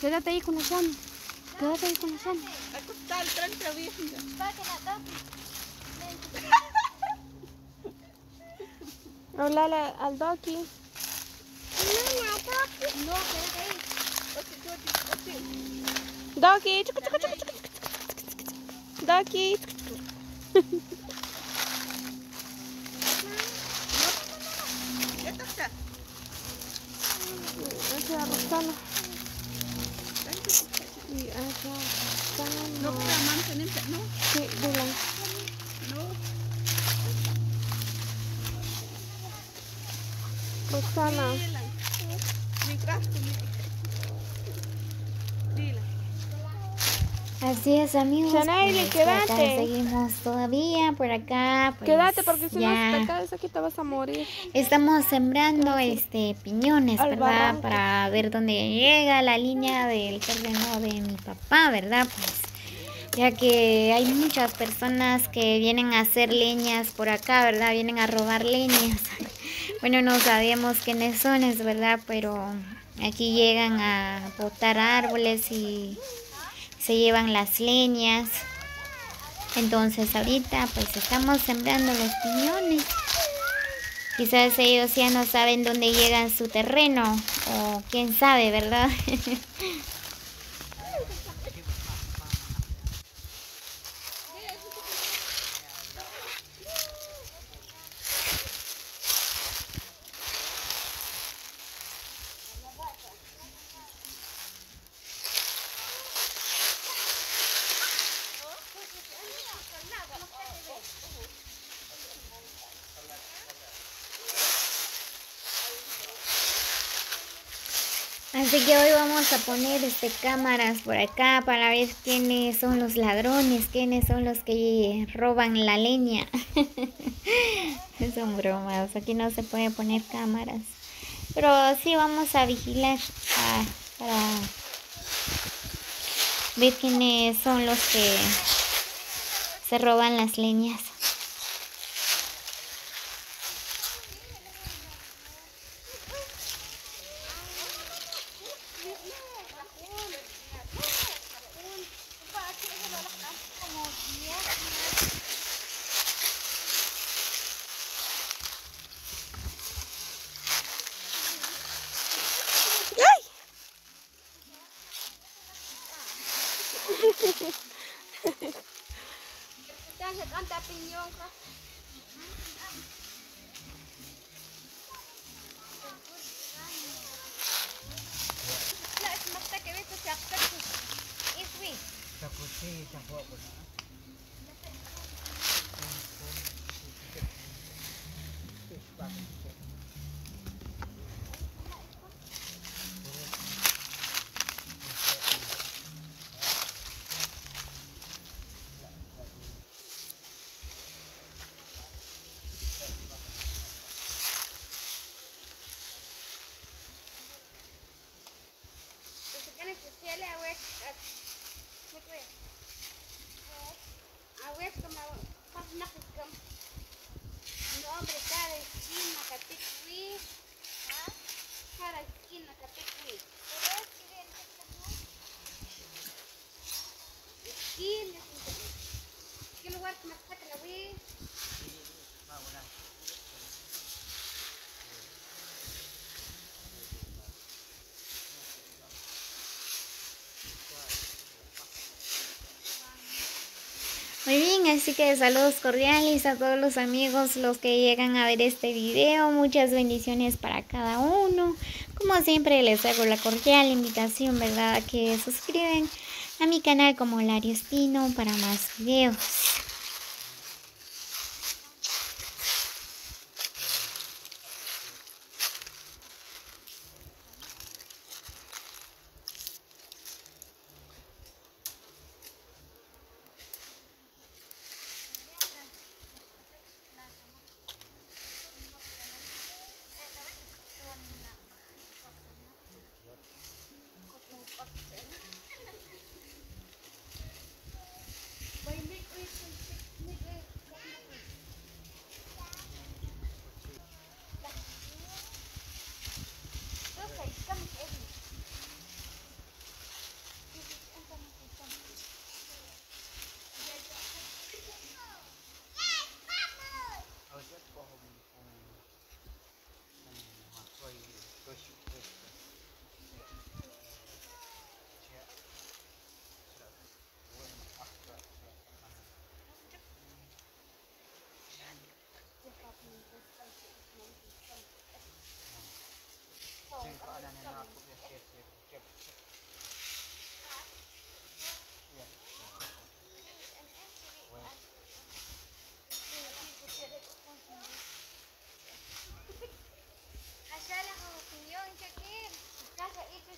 Quédate ahí con la Sam. Quédate ahí con la Sam. Habla al Doki. No, quédate ahí. Doki. Doki. Hacia Roxana. Y hacia Roxana. No, no. Sí, dile. Roxana. Así es, amigos. Chanayli, Pues, por acá quédate. seguimos todavía por acá. Pues, Quédate porque si no ya te caes aquí te vas a morir. estamos sembrando piñones, Al ¿verdad? barranco. Para ver dónde llega la línea del terreno de mi papá, ¿verdad? Pues ya que hay muchas personas que vienen a hacer leñas por acá, ¿verdad? Vienen a robar leñas. Bueno, no sabemos quiénes son, es verdad, pero aquí llegan a botar árboles y se llevan las leñas. Entonces ahorita pues estamos sembrando los piñones. Quizás ellos ya no saben dónde llega su terreno, o quién sabe, ¿verdad? Así que hoy vamos a poner cámaras por acá para ver quiénes son los ladrones, quiénes son los que roban la leña. Son bromas, aquí no se puede poner cámaras. Pero sí vamos a vigilar para ver quiénes son los que se roban las leñas. Muy bien, así que saludos cordiales a todos los amigos, los que llegan a ver este video. Muchas bendiciones para cada uno. Como siempre les hago la cordial invitación, ¿verdad? A que suscriben a mi canal como Lariostino para más videos.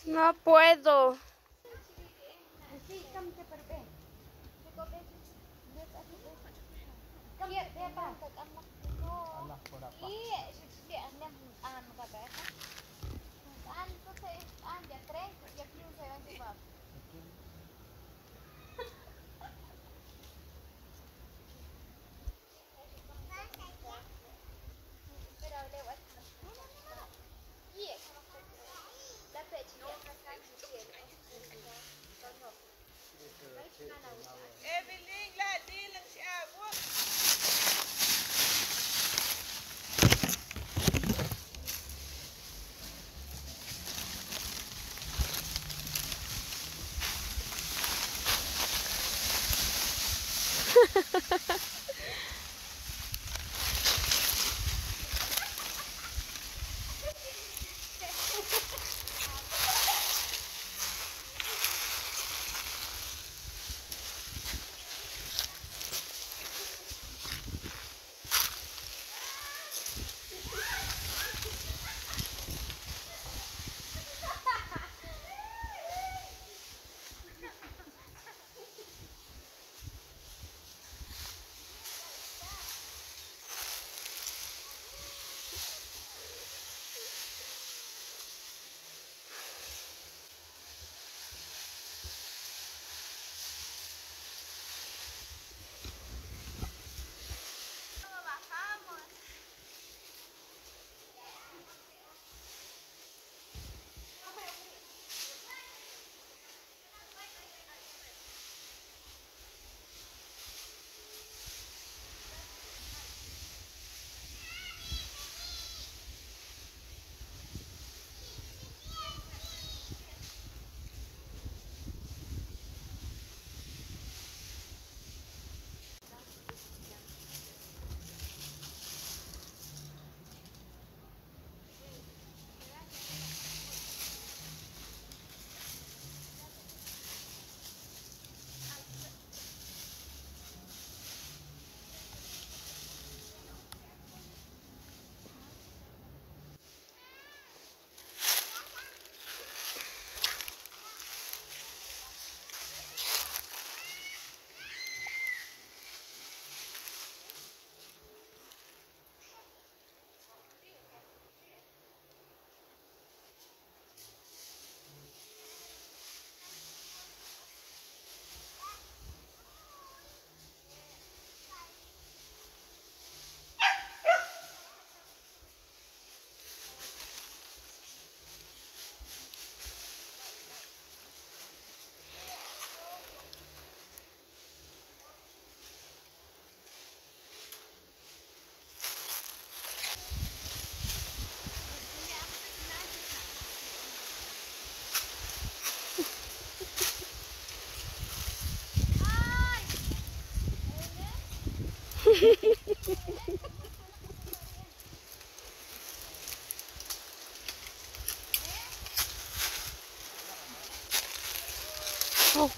No puedo. Oh.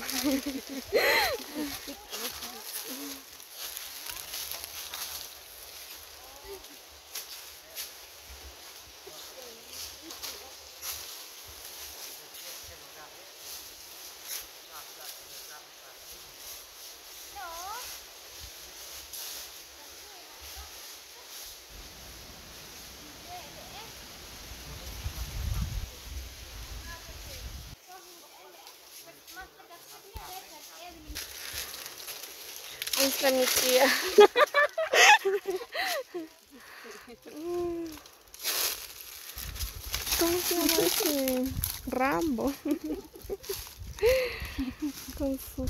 Esta mi tía. ¿Cómo se llama este? Rambo. Con su...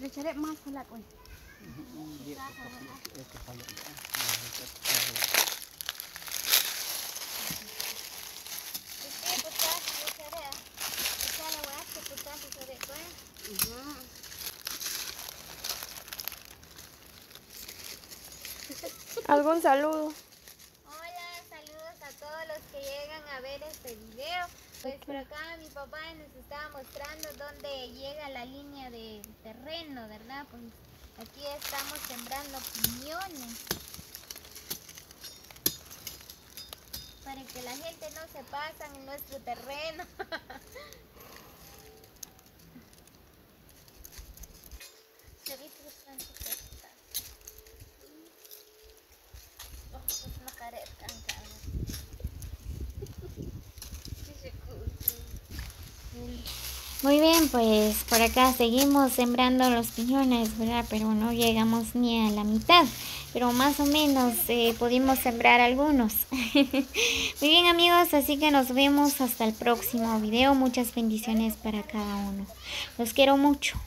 Dia cari mas pelak oi. ¿Algún saludo? Hola, saludos a todos los que llegan a ver este video. Pues por acá mi papá nos estaba mostrando dónde llega la línea de terreno, ¿verdad? Pues aquí estamos sembrando piñones. Para que la gente no se pase en nuestro terreno. Muy bien, pues por acá seguimos sembrando los piñones, ¿verdad? Pero no llegamos ni a la mitad, pero más o menos pudimos sembrar algunos. Muy bien, amigos, así que nos vemos hasta el próximo video. Muchas bendiciones para cada uno. Los quiero mucho.